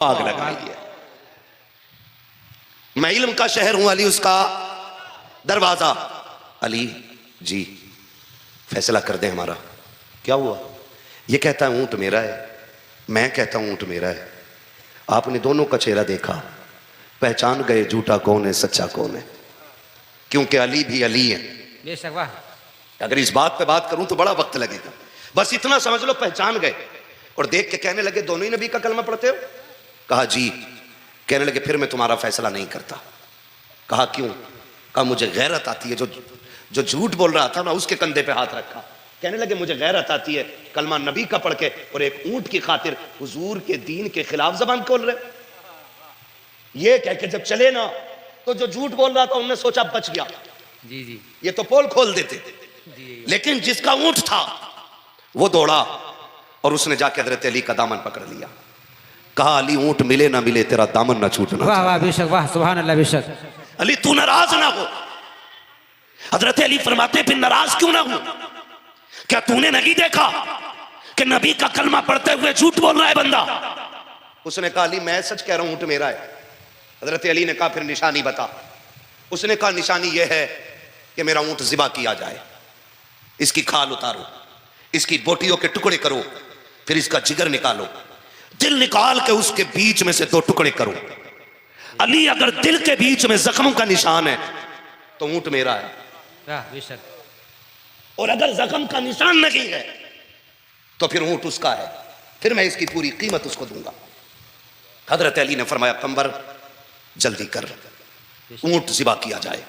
आग लगाई है। मैं इल्म का शहर हूं, अली उसका दरवाजा। अली जी फैसला कर दे हमारा क्या हुआ। ये कहता है ऊंट मेरा है, मैं कहता हूं ऊंट मेरा है। आपने दोनों का चेहरा देखा, पहचान गए झूठा कौन है सच्चा कौन है, क्योंकि अली भी अली है। बेशक वाह। अगर इस बात पे बात करूं तो बड़ा वक्त लगेगा, बस इतना समझ लो पहचान गए। और देख के कहने लगे दोनों ही नबी का कलमा पढ़ते हो। कहा जी। कहने लगे फिर मैं तुम्हारा फैसला नहीं करता। कहा क्यों। कहा मुझे गैरत आती है, जो झूठ बोल रहा था ना उसके कंधे पे हाथ रखा। कहने लगे मुझे गैरत आती है कलमा नबी का पढ़ के और एक ऊंट की खातिर हुजूर के दीन के खिलाफ जबान खोल रहे। ये कह के जब चले ना तो जो झूठ बोल रहा था उन्होंने सोचा बच गया, जी जी ये तो पोल खोल देते। लेकिन जिसका ऊंट था वो दौड़ा और उसने जाके हजरत अली का दामन पकड़ लिया। कहा अली ऊंट मिले ना मिले तेरा दामन ना छूटना। वाह वाह बेशक वाह सुभान अल्लाह बेशक। अली तू नाराज ना हो। हजरत अली फरमाते फिर नाराज क्यों ना हो, क्या तूने नहीं देखा कि नबी का कलमा पढ़ते हुए झूठ बोल रहा है बंदा। उसने कहा अली मैं सच कह रहा हूं ऊंट मेरा है। हजरत अली ने कहा फिर निशानी बता। उसने कहा निशानी यह है कि मेरा ऊंट ज़िबा किया जाए, इसकी खाल उतारो, इसकी बोटियों के टुकड़े करो, फिर इसका जिगर निकालो, दिल निकाल के उसके बीच में से 2 टुकड़े करो। अली अगर दिल के बीच में जख्मों का निशान है तो ऊंट मेरा है, वाह बेशक। और अगर जख्म का निशान नहीं है तो फिर ऊंट उसका है, फिर मैं इसकी पूरी कीमत उसको दूंगा। हजरत अली ने फरमाया कंबर जल्दी कर, ऊंट ज़िबा किया जाए।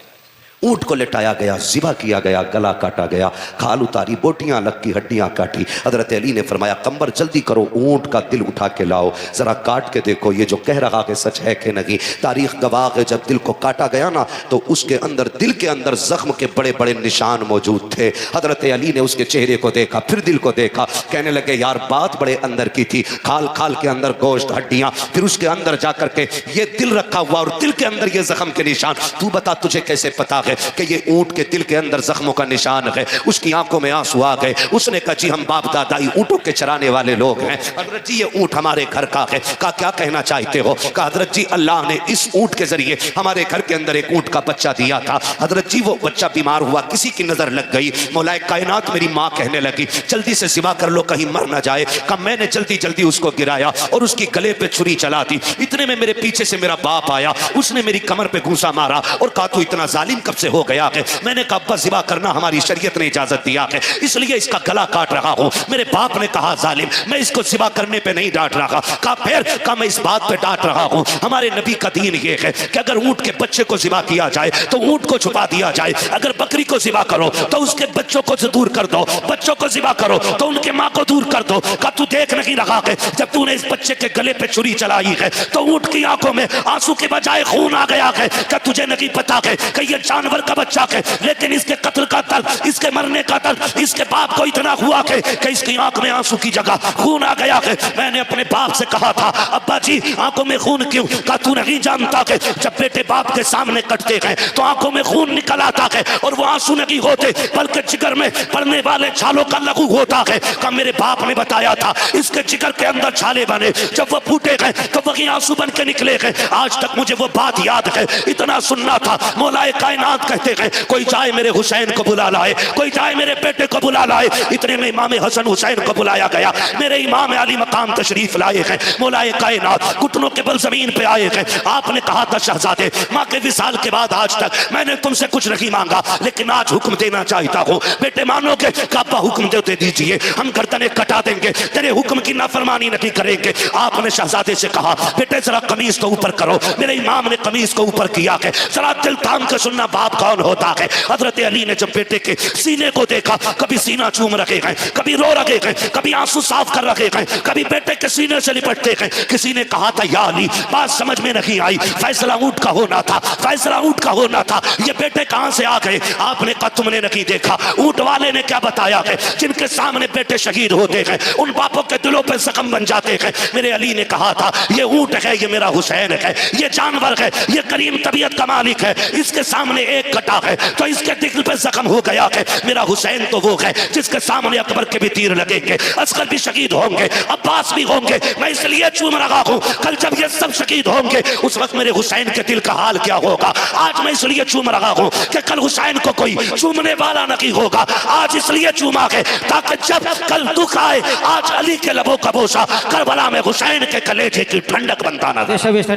ऊंट को लेटाया गया, ज़िबा किया गया, गला काटा गया, खाल उतारी, बोटियां अलग की, हड्डियां काटी। हजरत अली ने फरमाया कंबर जल्दी करो, ऊंट का दिल उठा के लाओ, जरा काट के देखो ये जो कह रहा है सच है कि नहीं। तारीख गवाह है जब दिल को काटा गया ना तो उसके अंदर, दिल के अंदर जख्म के बड़े बड़े निशान मौजूद थे। हजरत अली ने उसके चेहरे को देखा, फिर दिल को देखा, कहने लगे यार बात बड़े अंदर की थी। खाल खाल के अंदर गोश्त, हड्डियां, फिर उसके अंदर जाकर के ये दिल रखा हुआ और दिल के अंदर ये जख्म के निशान। तू बता तुझे कैसे पता कि ये ऊंट के दिल के अंदर जख्मों का निशान है। उसकी आंखों में आंसू आ गए। उसने कहा जी हम बाप दादाई ऊंटों के चराने वाले लोग हैं। हजरत जी ये ऊंट हमारे घर का है। कहा क्या कहना चाहते हो। कहा हजरत जी अल्लाह ने इस ऊंट के जरिए हमारे घर के अंदर एक ऊंट का बच्चा दिया था। हजरत जी वो बच्चा बीमार हुआ, किसी की नजर लग गई, मौलाए कायनात मेरी माँ कहने लगी जल्दी से ज़िबा कर लो कहीं मर ना जाए। कहा मैंने जल्दी जल्दी उसको गिराया और उसकी गले पे छुरी चला दी। इतने में मेरे पीछे से मेरा बाप आया, उसने मेरी कमर पे घूंसा मारा और कहा तू इतना जालिम कब से हो गया है। मैंने कहा अब्बा ज़िबा करना हमारी शरीयत ने इजाजत दिया है, इसलिए इसका गला काट रहा हूं। मेरे बाप ने कहा जालिम, मैं इसको ज़िबा करने पे नहीं डांट रहा। कहा फिर। कहा मैं इस बात पे डांट रहा हूं हमारे नबी का दीन ये है कि अगर ऊंट के बच्चे को ज़िबा किया जाए तो ऊंट को छुपा दिया जाए, अगर बकरी को ज़िबा करो तो उसके बच्चों को दूर कर दो, बच्चों को ज़िबा करो तो उनके माँ को दूर कर दो। कहा तू देख नहीं रहा है जब तूने इस बच्चे के गले पे छुरी चलाई है तो ऊंट की आंखों में आंसू के बजाय खून आ गया है। क्या तुझे नहीं पता है कि ये जानवर का बच्चा है, लेकिन इसके कत्ल का दर्द, इसके मरने का दर्द इसके बाप को इतना हुआ कि इसकी आंख में आंसू की जगह खून आ गया है। मैंने अपने बाप से कहा था अब्बा जी आंखों में खून क्यों। कहा तू नहीं जानता कि जब बेटे बाप के सामने कटते हैं तो आंखों में खून निकल आता है और वो आंसू नहीं होते बल्कि जिगर में पड़ने वाले छालों का लहू होता है। कहा मेरे बाप ने बताया था इसके जिगर के अंदर छाले बने, जब वो फूटे गए तो वही आंसू बन के निकले गए। आज तक मुझे वो बात याद है, इतना सुनना था। मौलाए कायनात कहते हैं कोई जाए मेरे हुसैन को बुला लाए, कोई जाए मेरे बेटे को बुला लाए। इतने में इमाम हसन हुसैन को बुलाया गया, मेरे इमाम अली मकाम तशरीफ लाए हैं। मौलाए कायनात घुटनों के बल जमीन पे आए हैं। आपने कहा था शहजादे माँ के विसाल के बाद आज तक मैंने तुमसे कुछ नहीं मांगा, लेकिन आज हुक्म देना चाहता हूँ। बेटे मानोगे? अब्बा हुक्म दे दीजिए, हम गर्दनें कटा देंगे, तेरे हुक्म की नाफरमानी नहीं करेंगे। आपने शहजादे से कहा बेटे जरा कमीज को ऊपर करो। मेरे इमाम ने कमीज को ऊपर किया है। जरा दिल थाम के सुनना बाप कौन होता है। हजरत अली ने जब बेटे के सीने को देखा, कभी सीना चूम रखे हैं, कभी रो रखे हैं, कभी आंसू साफ कर रखे हैं, कभी बेटे के सीने से लिपटते हैं। किसी ने कहा था या अली बात समझ में नहीं आई, फैसला ऊंट का होना था, फैसला ऊंट का होना था, ये बेटे कहां से आ गए। आपने कहा तुमने नहीं देखा, ऊंट वाले ने क्या बताया है, जिनके सामने बेटे शहीद होते हैं उन बापों के दिलों पर जख्म बन जाते हैं। मेरे अली ने कहा था ये ऊंट है, ये मेरा हुसैन है, ये जानवर है, ये करीम तबीयत का मालिक है, इसके सामने एक कटा है तो इसके दिल पे जख्म हो गया है। मेरा हुसैन तो वो है जिसके सामने अकबर के भी तीर लगेंगे, असगर भी शहीद होंगे, अब्बास भी होंगे। मैं इसलिए चूम रहा हूं, कल जब ये सब शहीद होंगे उस वक्त मेरे हुसैन के दिल का हाल क्या होगा। आज मैं इसलिए चूम रहा हूं कि कल हुसैन को कोई चूमने वाला नहीं होगा। आज इसलिए चूमा है ताकि जब कल दुख आए, आज अली के लबों का बोसा करबला में हुसैन के कलेजे की ठंडक बनता ना।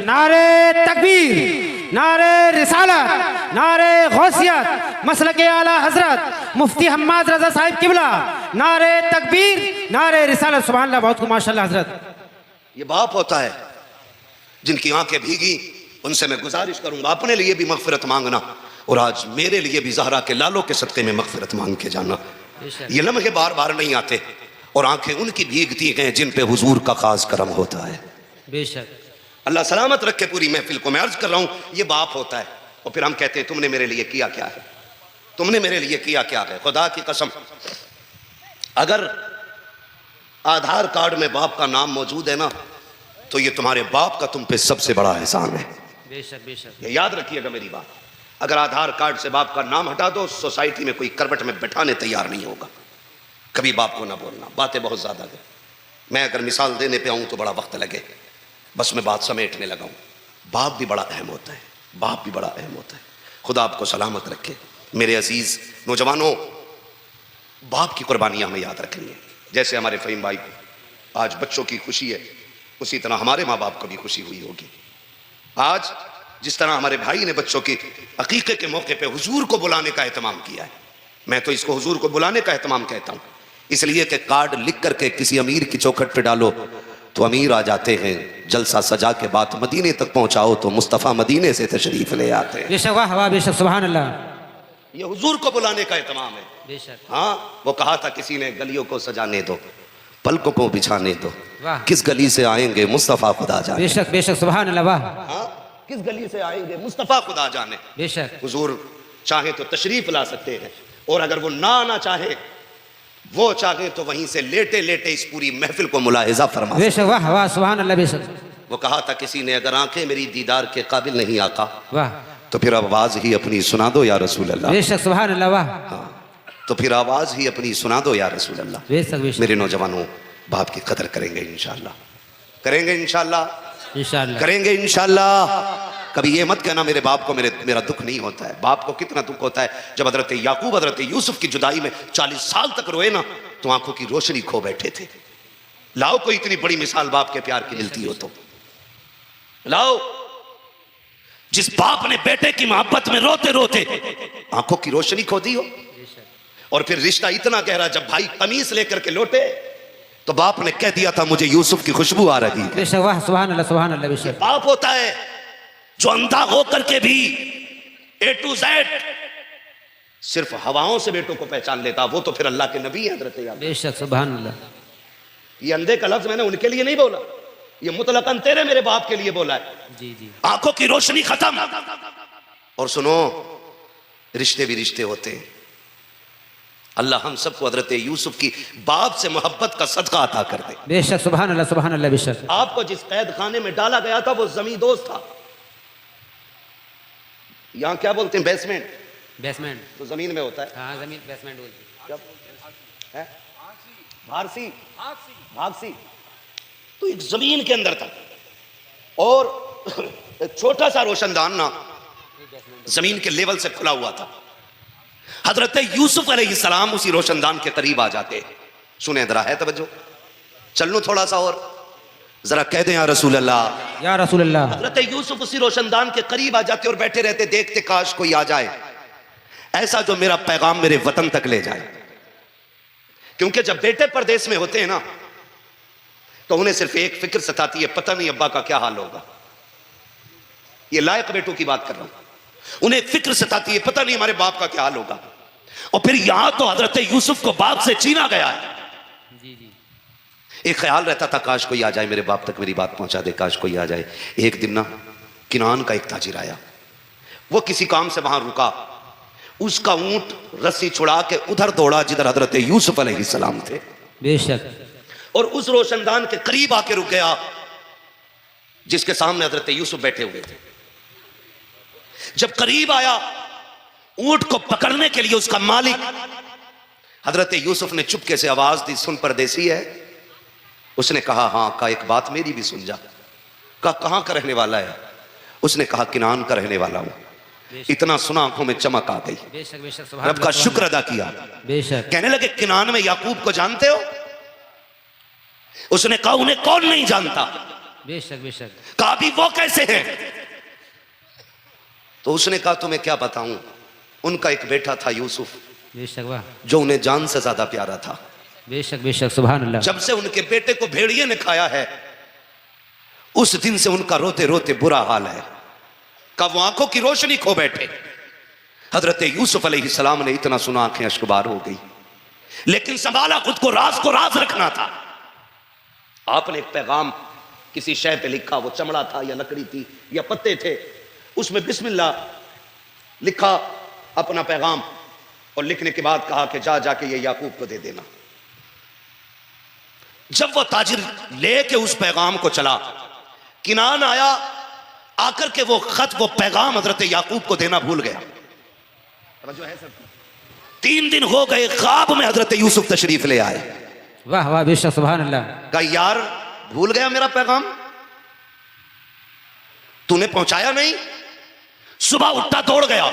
नारे तकबीर, नारे रिसालत, नारे गौसियत, मसलके आला हजरत मुफ्ती हम्माद रजा साहिब किबला, नारे तकबीर, नारे रिसालत। सुभान अल्लाह, बहुत माशाअल्लाह हजरत। ये बाप होता है जिनकी आंखें भीगी, उनसे मैं गुजारिश करूंगा अपने लिए भी मगफिरत मांगना और आज मेरे लिए भी ज़हरा के लालों के सदक़े में मगफिरत मांग के जाना। ये लम्हे बार बार नहीं आते और आंखें उनकी भीगती हैं जिन पे हुजूर का खास करम होता है। बेशक, अल्लाह सलामत रखे पूरी महफिल को। मैं अर्ज कर रहा हूं ये बाप होता है और फिर हम कहते हैं तुमने मेरे लिए किया क्या है, तुमने मेरे लिए किया क्या है। खुदा की कसम, अगर आधार कार्ड में बाप का नाम मौजूद है ना तो ये तुम्हारे बाप का तुम पे सबसे बड़ा एहसान है। बेशक, बेशक, ये याद रखिएगा मेरी बात। अगर आधार कार्ड से बाप का नाम हटा दो, सोसाइटी में कोई करवट में बैठाने तैयार नहीं होगा। कभी बाप को ना बोलना, बातें बहुत ज्यादा है। मैं अगर मिसाल देने पे आऊं तो बड़ा वक्त लगे, बस मैं बात समेटने लगा हूं। बाप भी बड़ा अहम होता है, बाप भी बड़ा अहम होता है। खुदा आपको सलामत रखे मेरे अजीज नौजवानों। बाप की कुर्बानियां हमें याद रखनी है। जैसे हमारे फ़हीम भाई को आज बच्चों की खुशी है, उसी तरह हमारे माँ बाप को भी खुशी हुई होगी। आज जिस तरह हमारे भाई ने बच्चों की अकीक़े के मौके पे हुजूर को बुलाने का एहतमाम किया है, मैं तो इसको हुजूर को बुलाने का एहतमाम कहता हूँ। इसलिए कि कार्ड लिख करके किसी अमीर की चौखट पे डालो तो अमीर आ जाते हैं, जलसा सजा के बाद मदीने तक पहुंचाओ तो मुस्तफ़ा मदीने से तशरीफ ले आते हैं। बेशक, वाह वाह, बेशक, सुभान अल्लाह। ये हुजूर को बुलाने का एहतमाम है। बेशक, हाँ, वो कहा था किसी ने गलियों को सजाने दो, पलकों को बिछाने दो, वाह। किस गली से आएंगे मुस्तफ़ा खुदा जाने। बेशक, बेशक, सुभान अल्लाह, वाह। हाँ, किस गली से आएंगे मुस्तफ़ा खुदा जाने। बेशक, हुजूर चाहे तो तशरीफ ला सकते हैं और अगर वो ना चाहे, वो चाहे तो वहीं से लेटे लेटे इस पूरी महफिल को मुलाहिजा फरमा। बेशक, वाह वाह, सुभान अल्लाह, बेशक। वो कहा था किसी ने अगर आंखें मेरी दीदार के काबिल नहीं आका वाह, तो फिर आवाज ही अपनी सुना दो या रसूल अल्लाह। बेशक, सुभान अल्लाह, वाह। हाँ, तो फिर आवाज ही अपनी सुना दो या रसूल अल्लाह। बेशक, बेशक, मेरे नौजवानों, बाप की कदर करेंगे इंशाअल्लाह, करेंगे इंशाअल्लाह, इंशाअल्लाह, करेंगे इंशाअल्लाह। कभी ये मत कहना मेरे बाप को मेरा दुख नहीं होता है। बाप को कितना दुख होता है जब हजरत याकूब हजरत यूसुफ की जुदाई में 40 साल तक रोए ना तो आंखों की रोशनी खो बैठे थे। लाओ कोई इतनी बड़ी मिसाल बाप के प्यार की मिलती हो तो लाओ। जिस बाप ने बेटे की मोहब्बत में रोते रोते आंखों की रोशनी खो दी हो, और फिर रिश्ता इतना गहरा, जब भाई कमीज लेकर के लौटे तो बाप ने कह दिया था मुझे यूसुफ की खुशबू आ रही है। बेशक, वाह, सुभान अल्लाह, सुभान अल्लाह, बेशक। बाप होता है जो अंधा होकर के भी A to Z सिर्फ हवाओं से बेटों को पहचान लेता। वो तो फिर अल्लाह के नबी है हजरत याकूब। बेशक, सुभान अल्लाह। ये अंधे का लफ्ज मैंने उनके लिए नहीं बोला, ये मुतलकन तेरे मेरे बाप के लिए बोला है। जी जी, आंखों की रोशनी खत्म। और सुनो, रिश्ते भी रिश्ते होते हैं। अल्लाह हम सबको हजरत यूसुफ की बाप से मोहब्बत का सदका अता कर दे। बेशक, सुभान अल्लाह, सुभान अल्लाह, बेशक। आपको जिस कैद खाने में डाला गया था वो जमींदोज था। यहाँ क्या बोलते हैं, बेसमेंट। बेसमेंट तो जमीन में होता है। हाँ, जमीन बेसमेंट बोलते जब है भारसी, भागसी, तो एक जमीन के अंदर था और एक छोटा सा रोशनदान ना जमीन के लेवल से खुला हुआ था। हजरत यूसुफ अलैहिस्सलाम उसी रोशनदान के करीब आ जाते। सुने जरा, है तवज्जो, चल लूं थोड़ा सा और जरा कह दें या रसूल अल्लाह, या रसूल अल्लाह। हजरत यूसुफ उसी रोशनदान के करीब आ जाते और बैठे रहते, देखते काश कोई आ जाए ऐसा जो मेरा पैगाम मेरे वतन तक ले जाए। क्योंकि जब बेटे परदेश में होते हैं ना तो उन्हें सिर्फ एक फिक्र सताती है, पता नहीं अब्बा का क्या हाल होगा। ये लायक बेटों की बात कर रहा हूं। उन्हें फिक्र सताती है, पता नहीं हमारे बाप का क्या हाल होगा। और फिर यहां तो हजरत यूसुफ को बाप से छीना गया है। जी जी, एक ख्याल रहता था काश कोई आ जाए, मेरे बाप तक मेरी बात पहुंचा दे, काश कोई आ जाए। एक दिन ना किनान का एक ताजिर आया, वो किसी काम से वहां रुका, उसका ऊंट रस्सी छुड़ा के उधर दौड़ा जिधर हजरत यूसुफ अलैहिस्सलाम थे। बेशक, और उस रोशनदान के करीब आके रुक गया जिसके सामने हजरत यूसुफ बैठे हुए थे। जब करीब आया ऊंट को पकड़ने के लिए उसका मालिक हजरत यूसुफ ने चुपके से आवाज दी, सुन परदेसी है? उसने कहा हाँ। कहा एक बात मेरी भी सुन जा। कहा कहां का रहने वाला है? उसने कहा किनान का रहने वाला हूं। इतना सुना आंखों में चमक आ गई, बेशक बेशक रब का शुक्र अदा किया। बेशक। कहने लगे किनान में याकूब को जानते हो? उसने कहा उन्हें कौन नहीं जानता। बेशक बेशक। कहा भी वो कैसे हैं? तो उसने कहा तुम्हें क्या बताऊं, उनका एक बेटा था यूसुफ, बेशक वाह। जो उन्हें जान से ज्यादा प्यारा था। बेशक बेशक सुभान अल्लाह। जब से उनके बेटे को भेड़िए ने खाया है, उस दिन से उनका रोते रोते बुरा हाल है। कब वो आंखों की रोशनी खो बैठे। हजरत यूसुफ अलैहिस्सलाम ने इतना सुना आंखें अश्कबार हो गई, लेकिन संभाला खुद को राज रखना था। आपने एक पैगाम किसी शय पे लिखा, वो चमड़ा था या लकड़ी थी या पत्ते थे, उसमें बिस्मिल्लाह लिखा अपना पैगाम, और लिखने के बाद कहा कि जाके ये याकूब को दे देना। जब वो ताजिर लेके उस पैगाम को चला, किनान आया, आकर के वो खत वो पैगाम हजरत याकूब को देना भूल गया। जो है सर 3 दिन हो गए, ख्वाब में हजरत यूसुफ तशरीफ ले आए। वाह वाह बेशक सुभान अल्लाह। कहा यार भूल गया मेरा पैगाम, तूने पहुंचाया नहीं। सुबह उठा दौड़ गया,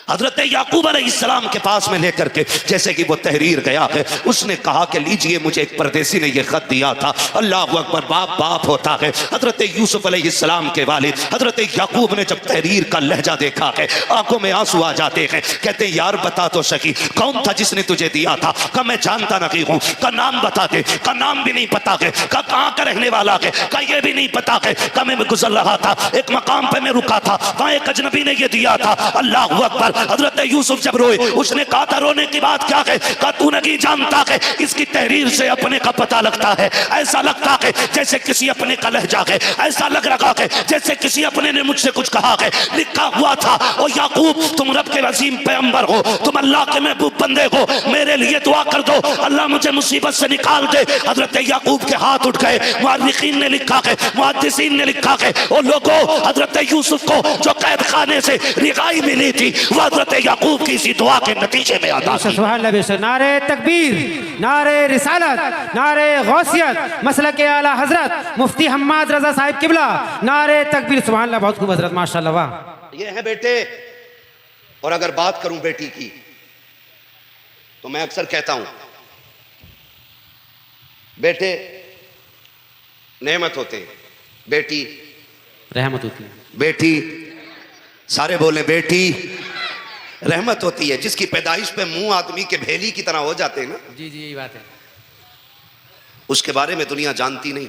हजरत याकूब अलैहिस्सलाम के पास में लेकर के जैसे कि वो तहरीर गया है, उसने कहा कि लीजिए मुझे एक परदेसी ने यह खत दिया था। अल्लाह अकबर, बाप बाप होता है। हजरत यूसुफ अलैहिस्सलाम के वालिद हजरत याकूब ने जब तहरीर का लहजा देखा है, आंखों में आंसू आ जाते हैं। कहते हैं यार बता तो सकी कौन था जिसने तुझे दिया था? का मैं जानता नहीं हूं। का नाम बता दे। का नाम भी नहीं पता है। का कहां का रहने वाला है? का ये भी नहीं पता है। का मैं गुजर रहा था, एक मकाम पे मैं रुका था, वहां एक अजनबी ने यह दिया था। अल्लाह अकबर। हजरत यूसुफ जब रोए, उसने कहा था रोने की बात क्या है? कहा तू नहीं जानता है, इसकी तहरीर से अपने का पता लगता है। ऐसा लगता है जैसे किसी अपने का लहजा है, ऐसा लग रहा है जैसे किसी अपने ने मुझसे कुछ कहा है। लिखा हुआ था ओ याकूब तुम रब के अजीम पैगंबर हो, तुम अल्लाह के महबूब बंदे हो, मेरे लिए दुआ कर दो, अल्लाह मुझे मुसीबत से निकाल दे। हजरत याकूब के हाथ उठ गए। मुअर्रिखीन ने लिखा है, मुहद्दिसीन ने लिखा है, ओ लोगों हजरत यूसुफ को जो कैद खाने से रिहाई मिली थी, वो हजरत याकूब की इसी दुआ के नतीजे में आता है। सुभान अल्लाह बेशक। नारे तकबीर, नारे रिसालत, नारे गौसियत, मसलक आला हजरत मुफ्ती हम्माद रजा साहिब किबला, नारे तकबीर। सुभान अल्लाह, बहुत खूब हजरत, माशाअल्लाह वाह। ये है बेटे। और अगर बात करूं बेटी की, तो मैं अक्सर कहता हूं बेटे नेमत होते हैं, बेटी रहमत होती है। बेटी सारे बोले बेटी रहमत होती है। जिसकी पैदाइश पे मुंह आदमी के भेली की तरह हो जाते हैं ना, जी जी यही बात है। उसके बारे में दुनिया जानती नहीं।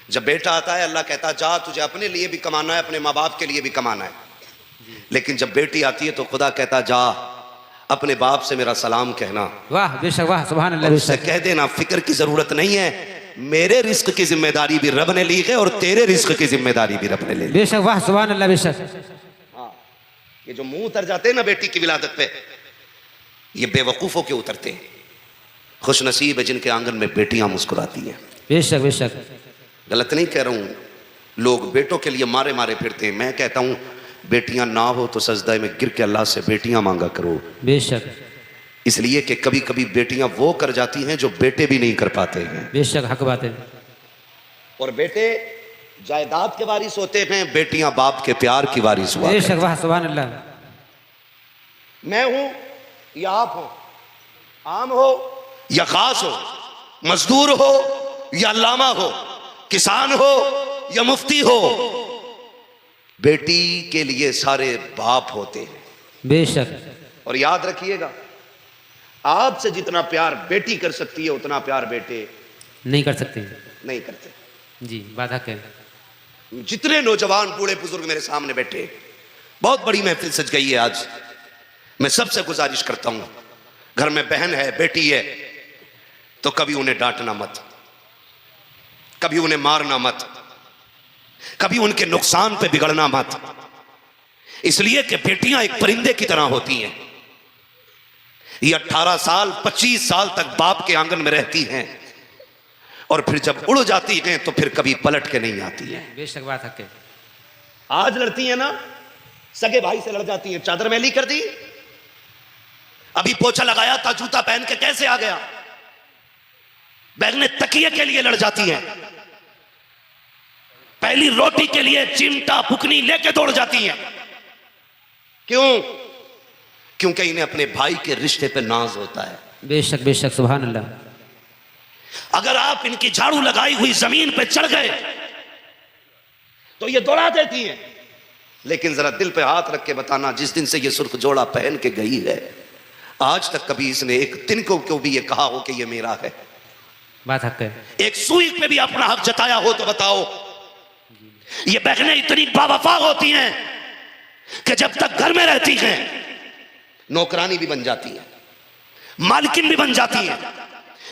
जब बेटा आता है अल्लाह कहता है जा तुझे अपने लिए भी कमाना है, अपने माँ बाप के लिए भी कमाना है। लेकिन जब बेटी आती है तो खुदा कहता जा अपने बाप से मेरा सलाम कहना। वाह बेशक वाह सुभान अल्लाह उससे बेशक। कह देना फिक्र की जरूरत नहीं है, मेरे रिस्क की जिम्मेदारी भी रब ने ली है और तेरे रिस्क की जिम्मेदारी भी रब ने ले ली। बेशक वाह सुभान अल्लाह बेशक। ये जो मुंह उतर जाते हैं ना बेटी की विलादत पे, ये बेवकूफों के उतरते हैं। खुशनसीब है जिनके आंगन में बेटियां मुस्कुराती हैं। बेशक बेशक। गलत नहीं कह रहा हूं, लोग बेटों के लिए मारे मारे फिरते हैं। मैं कहता हूं बेटियां ना हो तो सजदा में गिर के अल्लाह से बेटियां मांगा करो। बेशक। इसलिए कि कभी कभी बेटियां वो कर जाती हैं जो बेटे भी नहीं कर पाते हैं। बेशक हक बात है। और बेटे जायदाद के वारिस होते हैं, बेटियां बाप के प्यार की वारिस हुआ। बेशक वाह सुभान अल्लाह। मैं हूं या आप हो, आम हो या खास हो, मजदूर हो या अल्लामा हो, किसान हो या मुफ्ती हो, बेटी के लिए सारे बाप होते हैं। बेशक। और याद रखिएगा आपसे जितना प्यार बेटी कर सकती है उतना प्यार बेटे नहीं कर सकते। नहीं करते। जी बात हक है। जितने नौजवान बूढ़े बुजुर्ग मेरे सामने बैठे, बहुत बड़ी महफिल सज गई है आज। मैं सबसे गुजारिश करता हूं घर में बहन है बेटी है तो कभी उन्हें डांटना मत, कभी उन्हें मारना मत, कभी उनके नुकसान पे बिगड़ना मत। इसलिए कि बेटियां एक परिंदे की तरह होती हैं। ये 18 साल 25 साल तक बाप के आंगन में रहती हैं और फिर जब उड़ जाती हैं तो फिर कभी पलट के नहीं आती हैं। बेशक बात हक है। आज लड़ती है ना, सगे भाई से लड़ जाती हैं, चादर मैली कर दी, अभी पोछा लगाया था, जूता पहन के कैसे आ गया। बहनें तकिए के लिए लड़ जाती हैं, पहली रोटी के लिए चिमटा फुकनी लेके दौड़ जाती हैं। क्यों? क्योंकि इन्हें अपने भाई के रिश्ते पे नाज होता है। बेशक बेशक, सुभान अल्लाह। अगर आप इनकी झाड़ू लगाई हुई जमीन पे चढ़ गए तो ये दौड़ा देती हैं। लेकिन जरा दिल पे हाथ रख के बताना, जिस दिन से ये सुर्ख जोड़ा पहन के गई है, आज तक कभी इसने एक तिनकों को भी ये कहा हो कि ये मेरा है? बात हक है। एक सुई पे भी अपना हक जताया हो तो बताओ। ये बहनें इतनी बावफा होती हैं कि जब तक घर में रहती हैं नौकरानी भी बन जाती है, मालकिन भी बन जाती है,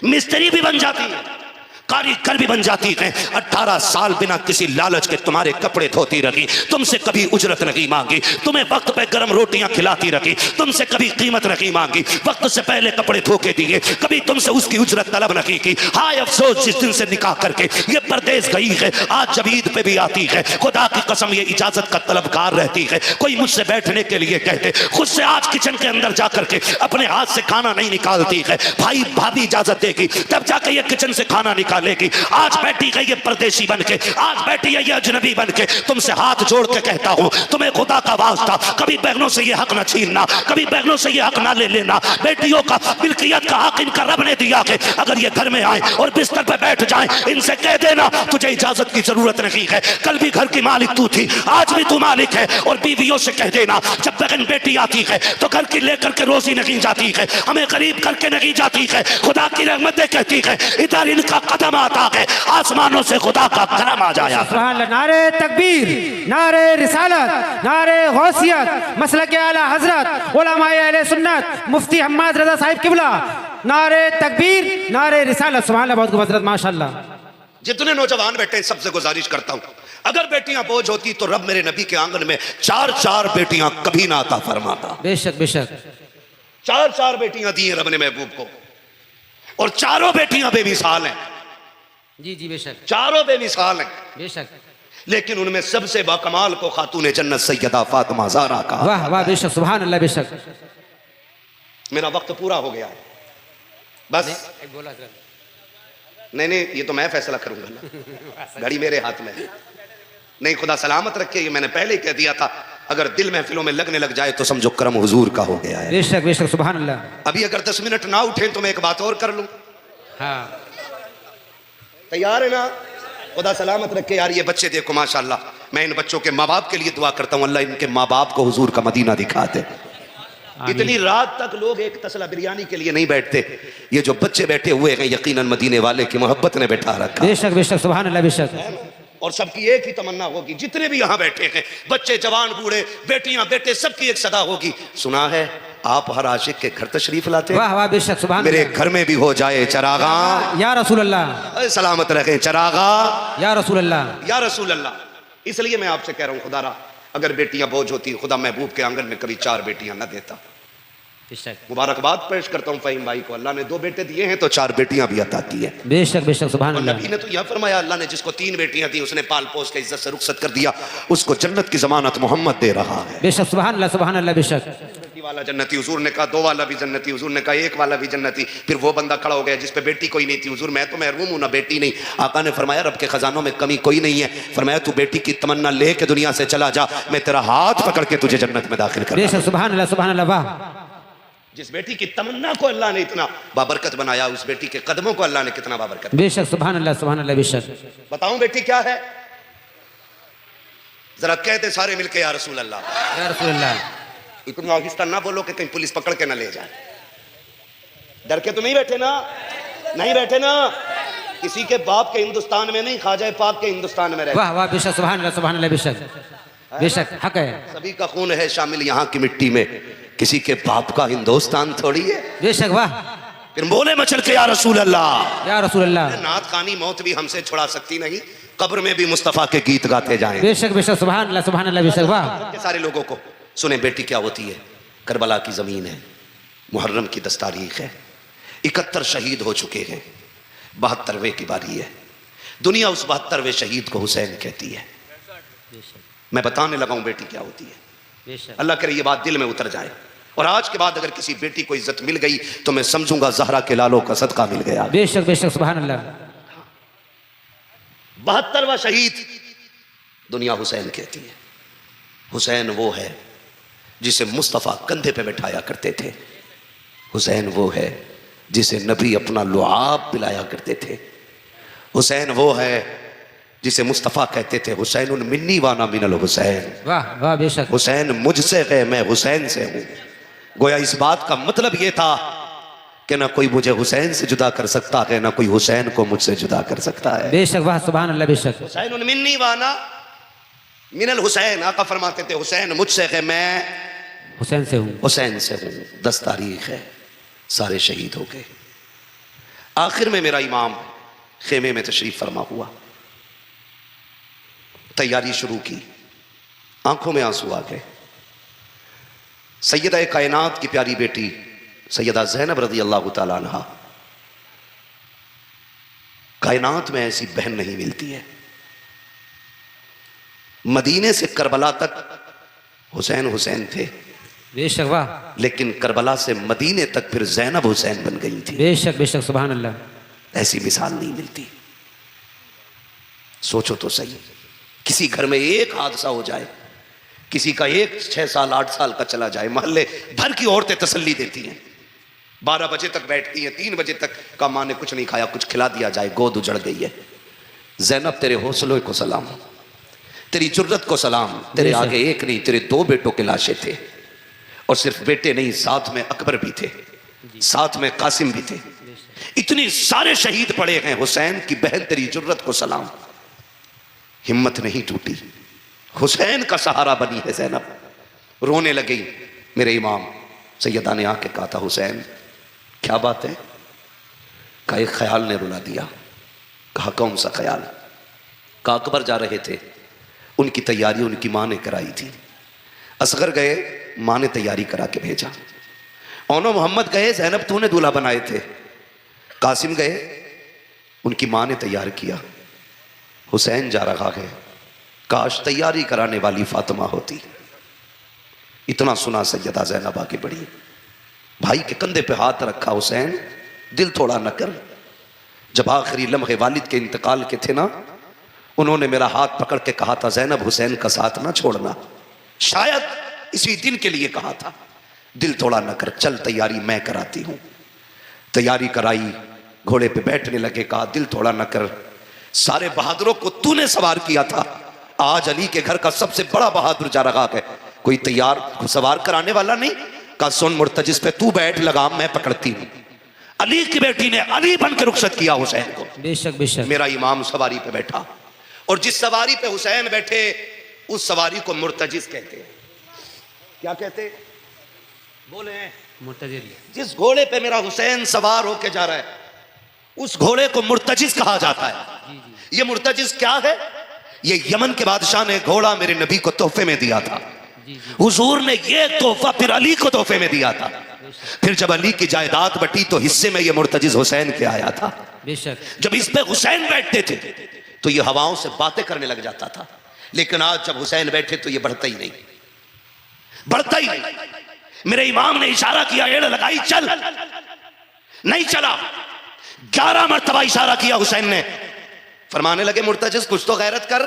मिस्त्री भी बन जाती है, कारीगर भी बन जाती है। 18 साल बिना किसी लालच के तुम्हारे कपड़े धोती रही, तुमसे कभी उजरत नहीं मांगी, तुम्हें वक्त पे गर्म रोटियां खिलाती रही, तुमसे कभी कीमत नहीं मांगी, वक्त से पहले कपड़े धो के दिए, कभी तुमसे उसकी उजरत तलब नहीं की। हाय अफसोस जिस दिन से निकाह करके ये परदेश गई है, आज जब ईद पे भी आती है, खुदा की कसम ये इजाजत का तलबगार रहती है। कोई मुझसे बैठने के लिए कहते, खुद से आज किचन के अंदर जाकर के अपने हाथ से खाना नहीं निकालती है। भाई भाभी इजाजत देगी तब जाकर ये किचन से खाना निकालेगी। आज बैठी है ये परदेशी बनके, आज बैठी है ये अजनबी बनके। तुमसे हाथ जोड़ के कहता हूं, तुम्हें खुदा का वास्ता कभी बहनों से ये हक न छीनना, कभी बहनों से ये हक ना ले लेना। बेटियों का मिल्कियत का हक इनका रब ने दिया है। अगर ये घर में आए और बिस्तर पर बैठ जाएं, इनसे कह देना तुझे इजाजत की जरूरत नहीं है, कल भी घर की मालिक तू थी, आज भी तू मालिक है। और बीवियों से कह देना जब बहन बेटी आती है तो घर की लेकर के रोजी नहीं जाती है, हमें गरीब करके नहीं जाती है। खुदा की रहमतें कहती है इधर इनका कदम आता है, आसमानों से खुदा का करम आ जाया। सुभान अल्लाह। नारे तकबीर, नारे रिसालत, नारे गौसियत, मसलक आला हजरत उलमाए अहले सुन्नत मुफ्ती हम्माद रजा साहिब किबला। नारे तकबीर, नारे रिसालत। सुभान अल्लाह, बहुत खूब हजरत, माशाअल्लाह। जितने नौजवान बैठे हैं सबसे गुजारिश करता हूं, अगर बेटियां बोझ होती तो रब मेरे नबी के आंगन में 4-4 बेटियां कभी ना अता फरमाता। बेशक बेशक, 4-4 बेटियां दी हैं रब ने महबूब को, और चारों बेटियां बेमिसाल हैं। जी जी बेशक, चारों बेमिसाल हैं। बेशक। लेकिन उनमें सबसे बाकमाल को खातून जन्नत सैयदा फातिमा ज़हरा का। वाह वाह, बेशक, सुभान अल्लाह, बेशक। मेरा वक्त पूरा हो गया है, बस नहीं, ये तो मैं फैसला करूंगा ना, घड़ी मेरे हाथ में है। नहीं, खुदा सलामत रखे, ये मैंने पहले ही कह दिया था, अगर दिल महफिलों में लगने लग जाए तो समझो करम हुजूर का हो गया है। बेशक बेशक, सुभान अल्लाह। अभी अगर 10 मिनट ना उठे तो मैं एक बात और कर लूं। हाँ, तैयार है ना? खुदा सलामत रखे यार। ये बच्चे देखो माशाल्लाह, मैं इन बच्चों के माँ बाप के लिए दुआ करता हूँ, अल्लाह इनके माँ बाप को हुजूर का मदीना दिखा दे। इतनी रात तक लोग एक तसला बिरयानी के लिए नहीं बैठते, ये जो बच्चे बैठे हुए हैं यकीनन मदीने वाले की मोहब्बत ने बैठा रखा। बेशक बेशक, सुभान अल्लाह, बेशक। और सबकी एक ही तमन्ना होगी, जितने भी यहाँ बैठे हैं, बच्चे जवान बूढ़े बेटियां बेटे, सबकी एक सदा होगी, सुना है आप हर आशिक के घर तशरीफ लाते। वाह वाह, बेशक, सुभान मेरे अल्लाह। घर में भी हो जाए चरागा, या रसूल अल्लाह, सलामत रखें चरागा, या रसूल अल्लाह, या रसूल अल्लाह। इसलिए मैं आपसे कह रहा हूँ खुदारा, अगर बेटियां बोझ होती, खुदा महबूब के आंगन में कभी 4 बेटियां न देता। मुबारकबाद पेश करता हूँ फहीम भाई को, अल्लाह ने 2 बेटे दिए हैं तो 4 बेटियां भी अता की है। बेशक बेशक, सुभान और अल्लाह। नबी ने तो यह फरमाया, अल्लाह ने जिसको 3 बेटियां दी उसने पाल पोस के इज्जत से रुखसत कर दिया, उसको जन्नत की जमानत मोहम्मद दे रहा है। बेशक, सुभान अल्लाह, सुभान अल्लाह, बेशक। वाला जन्नती, हुजूर ने कहा 2 वाला भी जन्नती, हुजूर ने कहा 1 वाला भी जन्नती। फिर वो बंदा खड़ा हो गया जिस पे बेटी कोई नहीं थी, हुजूर मैं तो महरूम हूं ना बेटी नहीं। आका ने फरमाया रब के खजानों में कमी कोई नहीं है, फरमाया तू बेटी की तमन्ना ले के दुनिया से चला जा, मैं तेरा हाथ पकड़ के तुझे जन्नत में दाखिल कर। बेशक, सुभान अल्लाह, सुभान अल्लाह, वाह। जिस बेटी की तमन्ना को अल्लाह ने इतना बाबरकत बनाया, उस बेटी के कदमों को अल्लाह ने कितना बाबरकत। बेशक, सुभान अल्लाह, सुभान अल्लाह, बेशक। बताऊं बेटी क्या है? जरा कहते सारे मिलके या रसूल अल्लाह, या रसूल अल्लाह। इतना आहिस्ता ना बोलो कि कहीं पुलिस पकड़ के ना ले जाए। डर के तो नहीं बैठे ना? नहीं बैठे ना? किसी के बाप के हिंदुस्तान में नहीं, ख्वाजा पाक के हिंदुस्तान में रहते। वाह वाह, बेशक, सुभान अल्लाह, सुभान अल्लाह, बेशक बेशक, हक है। सभी का खून है शामिल यहाँ की मिट्टी में, किसी के बाप का हिंदुस्तान थोड़ी है। बेशक, वाह। फिर बोले मचल के या रसूल अल्लाह, या रसूल अल्लाह। नात खानी मौत भी हमसे छुड़ा सकती नहीं, कब्र में भी मुस्तफा के गीत गाते जाएं। बेशक बेशक, सुभान अल्लाह, सुभान अल्लाह, बेशक, वाह। के सारे लोगों को सुने बेटी क्या होती है। करबला की जमीन है, मुहर्रम की 10 तारीख है, 71 शहीद हो चुके हैं, 72वें की बारी है। दुनिया उस 72वें शहीद को हुसैन कहती है। मैं बताने लगा हूं बेटी क्या होती है। बेशक। अल्लाह करे ये बात दिल में उतर जाए। और आज के बाद अगर किसी बेटी को इज्जत मिल गई तो मैं समझूंगा ज़हरा के लालों का सदका मिल गया। बेशक बेशक, सुभान अल्लाह। 72वां शहीद दुनिया हुसैन कहती है। हुसैन वो है जिसे मुस्तफ़ा कंधे पे बैठाया करते थे। हुसैन वो है जिसे नबी अपना लुआब पिलाया करते थे। हुसैन वो है जिसे मुस्तफ़ा कहते थे हुसैन मिन्नी वाना मिनल हुसैन। वाह वाह, बेशक। हुसैन मुझसे है, मैं हुसैन से हूँ। गोया इस बात का मतलब ये था कि ना कोई मुझे हुसैन से जुदा कर सकता है, ना कोई हुसैन को मुझसे जुदा कर सकता है। बेशक, वाह, सुभान अल्लाह, बेशक। हुसैन मिन्नी वाना मिनल हुसैन, आका फरमाते थे हुसैन मुझसे है, मैं हुसैन से हूँ। हुसैन से हूँ। 10 तारीख है, सारे शहीद हो गए। आखिर में मेरा इमाम खेमे में तशरीफ फरमा हुआ, तैयारी शुरू की, आंखों में आंसू आ गए। सैयदा कायनात की प्यारी बेटी सैयदा ज़ैनब रज़ी अल्लाह ताला अन्हा, कायनात में ऐसी बहन नहीं मिलती है। मदीने से करबला तक हुसैन हुसैन थे, बेशक, वाह। लेकिन करबला से मदीने तक फिर ज़ैनब हुसैन बन गई थी। बेशक बेशक, सुभान अल्लाह। ऐसी मिसाल नहीं मिलती। सोचो तो सही, किसी घर में एक हादसा हो जाए, किसी का एक 6 साल 8 साल का चला जाए, मोहल्ले भर की औरतें तसल्ली देती हैं, 12 बजे तक बैठती हैं, 3 बजे तक का माँ ने कुछ नहीं खाया, कुछ खिला दिया जाए, गोद उजड़ गई है। ज़ैनब तेरे हौसलों को सलाम, तेरी जुर्रत को सलाम। तेरे आगे एक नहीं तेरे 2 बेटों के लाशें थे, और सिर्फ बेटे नहीं, साथ में अकबर भी थे, साथ में कासिम भी थे। इतने सारे शहीद पड़े हैं। हुसैन की बहन तेरी जुर्रत को सलाम, हिम्मत नहीं टूटी, हुसैन का सहारा बनी है ज़ैनब। रोने लगी। मेरे इमाम सैयदा ने आके कहा था हुसैन क्या बात है? कहा एक ख्याल ने रुला दिया। कहा कौन सा ख्याल? कहा अकबर जा रहे थे, उनकी तैयारी उनकी माँ ने कराई थी। असगर गए, माँ ने तैयारी करा के भेजा। ओनो मोहम्मद गए, ज़ैनब तूने दूल्हा बनाए थे। कासिम गए, उनकी माँ ने तैयार किया। हुसैन जा रहा है, काश तैयारी कराने वाली फातिमा होती। इतना सुना सैयदा ज़ैनब आगे बढ़ी, भाई के कंधे पे हाथ रखा। हुसैन दिल थोड़ा न कर। जब आखिरी लम्हे वालिद के इंतकाल के थे ना, उन्होंने मेरा हाथ पकड़ के कहा था ज़ैनब हुसैन का साथ ना छोड़ना। शायद इसी दिन के लिए कहा था। दिल थोड़ा न कर, चल तैयारी मैं कराती हूँ। तैयारी कराई, घोड़े पे बैठने लगे। कहा दिल थोड़ा न कर, सारे बहादुरों को तूने सवार किया था, आज अली के घर का सबसे बड़ा बहादुर जा रहा है, कोई तैयार सवार कराने वाला नहीं। कहा सुन मुर्तजिस पे तू बैठ, लगाम मैं पकड़ती हूँ। अली की बेटी ने अली बन के रुखसत किया हुसैन को। बेशक बेशक। मेरा इमाम सवारी पे बैठा, और जिस सवारी पे हुसैन बैठे उस सवारी को मुर्तजिस कहते हैं। क्या कहते? बोले मुर्तजिस। जिस घोड़े पे मेरा हुसैन सवार होके जा रहा है उस घोड़े को मुर्तजिस कहा जाता है। ये मुर्तजिस क्या है? ये यमन के बादशाह ने घोड़ा मेरे नबी को तोहफे में दिया था। हुजूर ने ये तोहफा फिर अली को तोहफे में दिया था। फिर जब अली की जायदाद बटी तो हिस्से में ये मुर्तजिस हुसैन के आया था। बेशक। जब इस पे हुसैन बैठते थे तो ये हवाओं से बातें करने लग जाता था, लेकिन आज जब हुसैन बैठे तो ये बढ़ता ही नहीं, बढ़ता ही नहीं। मेरे इमाम ने इशारा किया, एड़ लगाई, चल, नहीं चला। 11 मरतबा इशारा किया हुसैन ने। फरमाने लगे मुर्तजिस कुछ तो गैरत कर,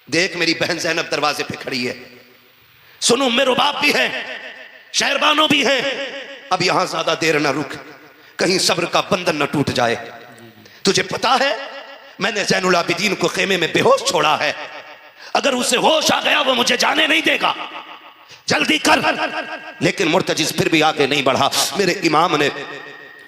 देख मेरी बहन ज़ैनब दरवाजे पे खड़ी है, सुनो उम्मे रुबाब भी है, शहरबानो भी है, अब यहां ज्यादा देर ना रुक, कहीं सब्र का बंधन न टूट जाए। तुझे पता है मैंने ज़ैनुल आबिदीन को खेमे में बेहोश छोड़ा है, अगर उसे होश आ गया वो मुझे जाने नहीं देगा, जल्दी कर। लेकिन मुर्तजिस फिर भी आगे नहीं बढ़ा। मेरे इमाम ने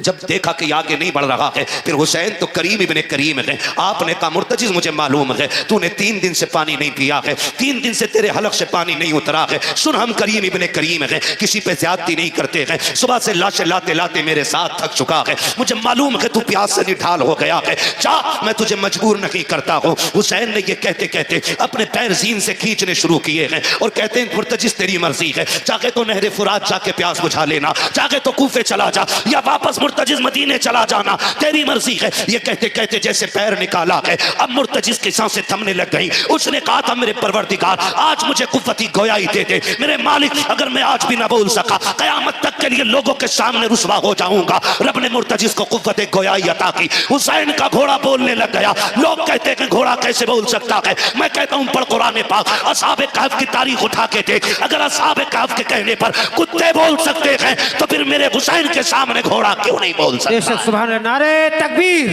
जब देखा कि आगे नहीं बढ़ रहा है, फिर हुसैन तो करीम इब्ने करीम है, आपने कहा मुर्तजिस मुझे मालूम है तूने 3 दिन से पानी नहीं पिया है, 3 दिन से तेरे हलक से पानी नहीं उतरा है। सुन हम करीम इब्ने करीम है, किसी पे ज्यादती नहीं करते हैं, सुबह से लाशें लाते लाते मेरे साथ थक चुका है, मुझे मालूम है तू प्यास से निढाल हो गया है, जा मैं तुझे मजबूर नहीं करता हूँ। हुसैन ने ये कहते कहते अपने पैर जीन से खींचने शुरू किए हैं और कहते हैं मुर्तजिस तेरी मर्जी है, चाहे तो नहरे फुरात जाके प्यास बुझा लेना, चाहे तो कूफे चला जा, या वापस मुर्तजिज मदीने चला जाना तेरी मर्जी है। ये कहते कहते जैसे पैर निकाला है, अब मुर्तजिज की सांसें थमने लग गई। उसने कहा था मेरे परवरदिगार आज मुझे कुव्वती गोयाई दे दे मेरे मालिक, अगर मैं आज भी ना बोल सका कयामत तक के लिए लोगों के सामने रुसवा हो जाऊंगा। रब ने मुर्तजिज को कुव्वत गोयाई अता की। हुसैन का घोड़ा बोलने लग गया। लोग कहते हैं घोड़ा कैसे बोल सकता है, मैं कहता हूं पढ़ कुरान पाक, असहाबे कहफ की तारीख उठा के देख। अगर असहाबे कहफ के कहने पर कुत्ते बोल सकते हैं तो फिर मेरे हुसैन के सामने घोड़ा क्यों नहीं बोल सकता। सुभान अल्लाह। नारे तकबीर,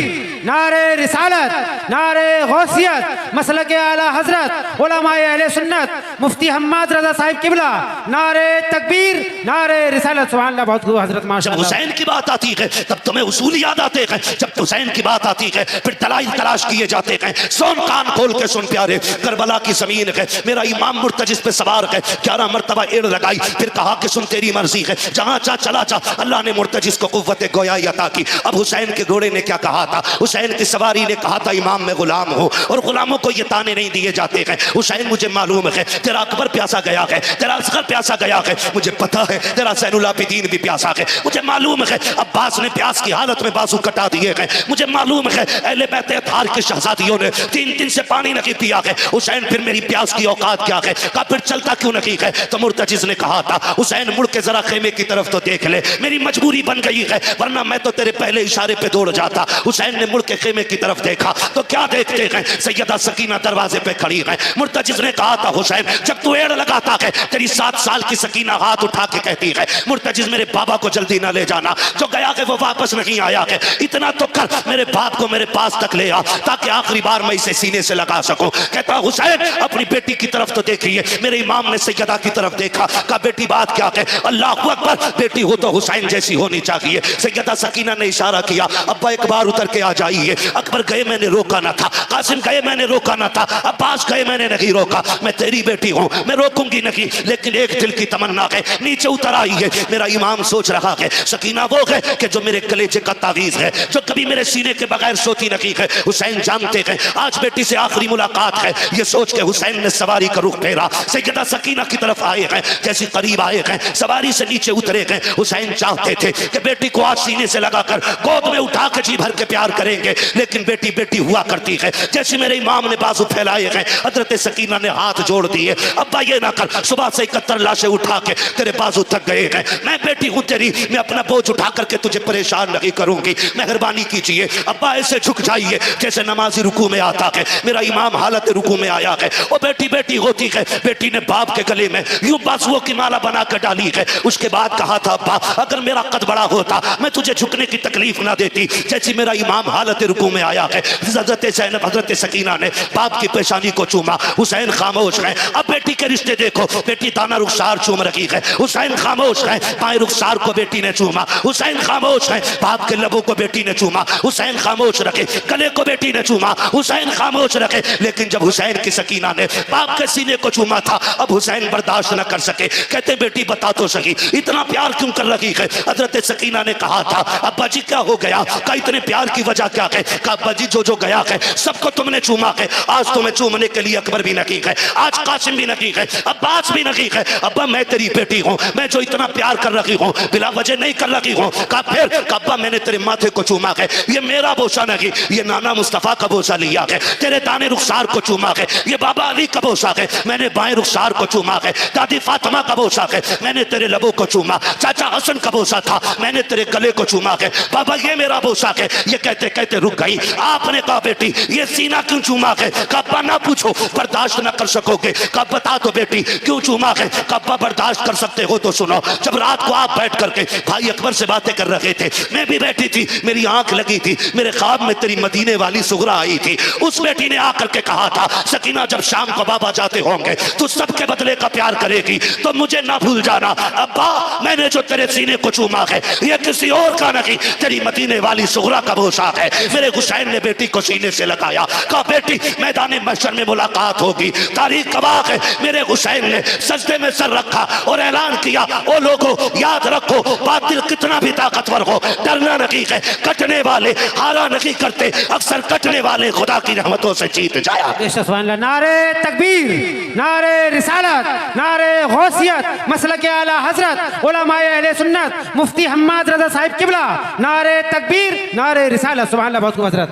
नारे रिसालत, नारे गौसियत, मसलक आला हजरत, उलमाए अहले सुन्नत, मुफ्ती हम्माद रजा साहिब किबला, नारे तकबीर, नारे रिसालत। सुभान अल्लाह। बहुत खूब हजरत माशाअल्लाह। जब हुसैन की बात आती है तब तुम्हें उसूल याद आते हैं, जब हुसैन की बात आती है फिर दलाइल तलाश किए जाते हैं। सुन, कान खोल के सुन प्यारे, करबला की जमीन है, मेरा इमाम मुर्तजिज पे सवार है, 11 मरतबा एड़ लगाई, फिर कहा कि सुन तेरी मर्जी है, जहां जा चला जा। अल्लाह ने मुर्तजिज को कुव्वत गोयाई अता की। अब हुसैन के घोड़े ने क्या कहा था, हुसैन की सवारी ने कहा था इमाम मैं गुलाम हूं और गुलामों को ये ताने नहीं दिए जाते हैं। हुसैन मुझे मालूम है तेरा अकबर प्यासा गया है, तेरा असगर प्यासा गया है, मुझे पता है तेरा ज़ैनुल आबिदीन भी प्यासा है, मुझे मालूम है अब्बास ने प्यास की हालत में बाजू कटा दिए हैं, मुझे मालूम है अहले बैत अतहार की शहजादियों ने 3 दिन से पानी नहीं पिया है। हुसैन फिर मेरी प्यास की औकात क्या है, का फिर चलता क्यों नहीं है। तो मुर्तजिज ने कहा था हुसैन मुड़ के जरा खेमे की तरफ तो देख ले, मेरी मजबूरी बन गई है वरना मैं तो तेरे पहले इशारे पे दौड़ जाता। हुसैन ने मुड़ के खेमे की तरफ देखा तो क्या देखते हैं, सैयदा सकीना दरवाजे पे खड़ी है। मुर्तजिज ने कहा था हुसैन जब तू एड़ लगाता है तेरी 7 साल की सकीना हाथ उठा के कहती है मुर्तजिज मेरे बाबा को जल्दी ना ले जाना, जो गया है वो वापस नहीं आया है, इतना तो कर मेरे बाप को मेरे पास तक ले आ ताकि आखिरी बार मैं इसे सीने से लगा सकूं। कहता हुसैन अपनी बेटी की तरफ तो देखिए। मेरे इमाम ने सैयदा की तरफ देखा, कहा बेटी बात क्या है, अल्लाह अकबर, बेटी हो तो हुसैन जैसी होनी चाहिए। सैयदा सकीना ने इशारा किया अब्बा एक बार उतर के आ जाइए। अकबर गए मैंने रोका ना था, कासिम गए मैंने रोका ना था, अब्बास गए मैंने नहीं रोका, मैं तेरी बेटी हूं मैं रोकूंगी नहीं, लेकिन एक दिल की तमन्ना है नीचे उतर आई है। मेरा इमाम सोच रहा है सकीना वो है कि जो मेरे कलेजे का तावीज है, जो कभी मेरे सीने के बगैर सोती नहीं है। हुसैन जानते हैं आज बेटी से आखिरी मुलाकात है, ये सोच के हुसैन ने सवारी का रुख फेरा, सैयदा सकीना की तरफ आए हैं। जैसे करीब आए हैं सवारी से नीचे उतरे हैं। हुसैन चाहते थे कि बेटी को आज सीने से लगाकर गोद में उठा के जी भर के प्यार करेंगे, लेकिन बेटी बेटी हुआ करती है। जैसे मेरे इमाम ने बाजू फैलाए हैं हजरत सकीना ने हाथ जोड़ दिए, अब्बा ये ना कर, सुबह से 71 लाशें उठा के तेरे बाजू थक गए हैं, मैं बेटी हूं तेरी, मैं अपना बोझ उठा करके तुझे परेशान नहीं करूंगी, मेहरबानी कीजिए। अब्बा ऐसे झुक जाइए जैसे नमाजी रुकू में आता है। मेरा इमाम हालत रुकू में आया है, वो बेटी बेटी होती है। बेटी ने बाप के गले में यूं बाजुओं की माला बना कर डाली है। उसके बाद कहा था अब्बा अगर मेरा कद बड़ा होता मैं तुझे झुकने की तकलीफ ना देती। जैसे मेरा इमाम हालत रुकू में आया है, हजरत ज़ैनब हजरत सकीना ने बाप की पेशानी को चूमा। हुसैन खामोश है। अब बेटी के रिश्ते देखो, बेटी दाना रुखसार चूम रही है, हुसैन खामोश है। बाएं रुखसार को बेटी ने चूमा, हुसैन खामोश है। बाप के लबों को बेटी ने चूमा, हुसैन खामोश रखे। गले को बेटी ने चूमा, हुसैन खामोश रखे। लेकिन जब हुसैन की सकीना ने बाप के सीने को चूमा था अब हुसैन बर्दाश्त न कर सके। कहते बेटी बता तो सही इतना प्यार क्यों कर रही है। हजरत सकीना ने कहा था अब्बा जी क्या हो गया, का इतने प्यार की वजह क्या है। कहा अब्बा जी जो जो गया है सबको तुमने चूमा है, आज तुम्हें चूमने के लिए अकबर भी नहीं है, आज कासिम भी नहीं है, अब्बास भी नहीं है। अब्बा मैं तेरी बेटी हूँ, मैं जो इतना प्यार कर रही हूँ बिला वजह नहीं कर रही हूँ। कहा फिर अब्बा मैंने तेरे माथे को चूमा है, ये मेरा बोसा नहीं, ये नाना मुस्तफा का बोसा लिया है। तेरे दाने रुखसार को चूमा है, ये बाबा अली का बोसा है। मैंने बाएं रुखसार को चूमा है, दादी फातिमा का बोसा है। मैंने तेरे लबों को चूमा, चाचा हसन का बोसा था, मैंने तेरे गले को चूमा है। बाबा ये मेरा बोसा है। ये कहते कहते रुक गई। आपने कहा बेटी ये सीना क्यों चूमा है। कब्बा ना पूछो बर्दाश्त ना कर सकोगे। कब बता तो बेटी क्यों चूमा है। कब्बा बर्दाश्त कर सकते हो तो सुनो। जब रात को आप बैठ करके भाई अकबर से बातें कर रहे थे, मैं भी बैठी थी, मेरी आंख लगी थी, मेरे ख्वाब में तेरी मदीने वाली सुगरा आई थी। उस बेटी ने आकर के कहा था सकीना जब शाम को बाबा जाते होंगे तो सबके बदले का प्यार करेगी, तो मुझे ना भूल जाना। अब्बा मैंने जो तेरे सीने को चूमा है ये किसी और का नहीं, तेरी मदीने वाली सुगरा का बोसा है। मेरे हुसैन ने बेटी को सीने से लगाया, कहा बेटी मैदान महशर में मुलाकात होगी, तारीख गवाह है। मेरे हुसैन ने सजदे में सर रखा और ऐलान किया ओ लोगों याद रखो बातिल कितना भी ताकतवर हो डरना नहीं है, कटने वाले हारा नहीं करते, अक्सर कटने वाले खुदा की रहमतों से जीत जाया। नारे तकबीर, नारे रिसालत, नारे गौसियत, मसलक आला हजरत, उलमाए अहले सुन्नत, मुफ्ती हम्माद रजा साहिब किबला, नारे तकबीर, नारे रिसालत। सुभान अल्लाह, बहुत खूब हजरत,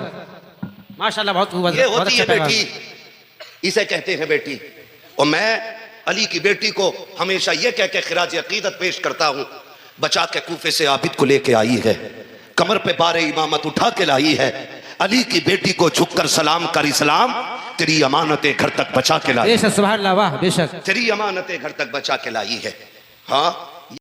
माशाल्लाह, बहुत खूब हजरत, ये बहुत होती अच्छा है पैगाम। बेटी, इसे कहते हैं बेटी। और मैं अली की बेटी को हमेशा यह कह के खिराज अकीदत पेश करता हूं, बचा के कूफे से आबिद को लेके आई है, कमर पे बारे इमामत उठा के लाई है, अली की बेटी को झुककर सलाम कर इस्लाम, तेरी अमानतें घर तक बचा के लाई, बेशक, सुभान अल्लाह, वाह, बेशक। तेरी अमानतें घर तक बचा के लाई है। हाँ,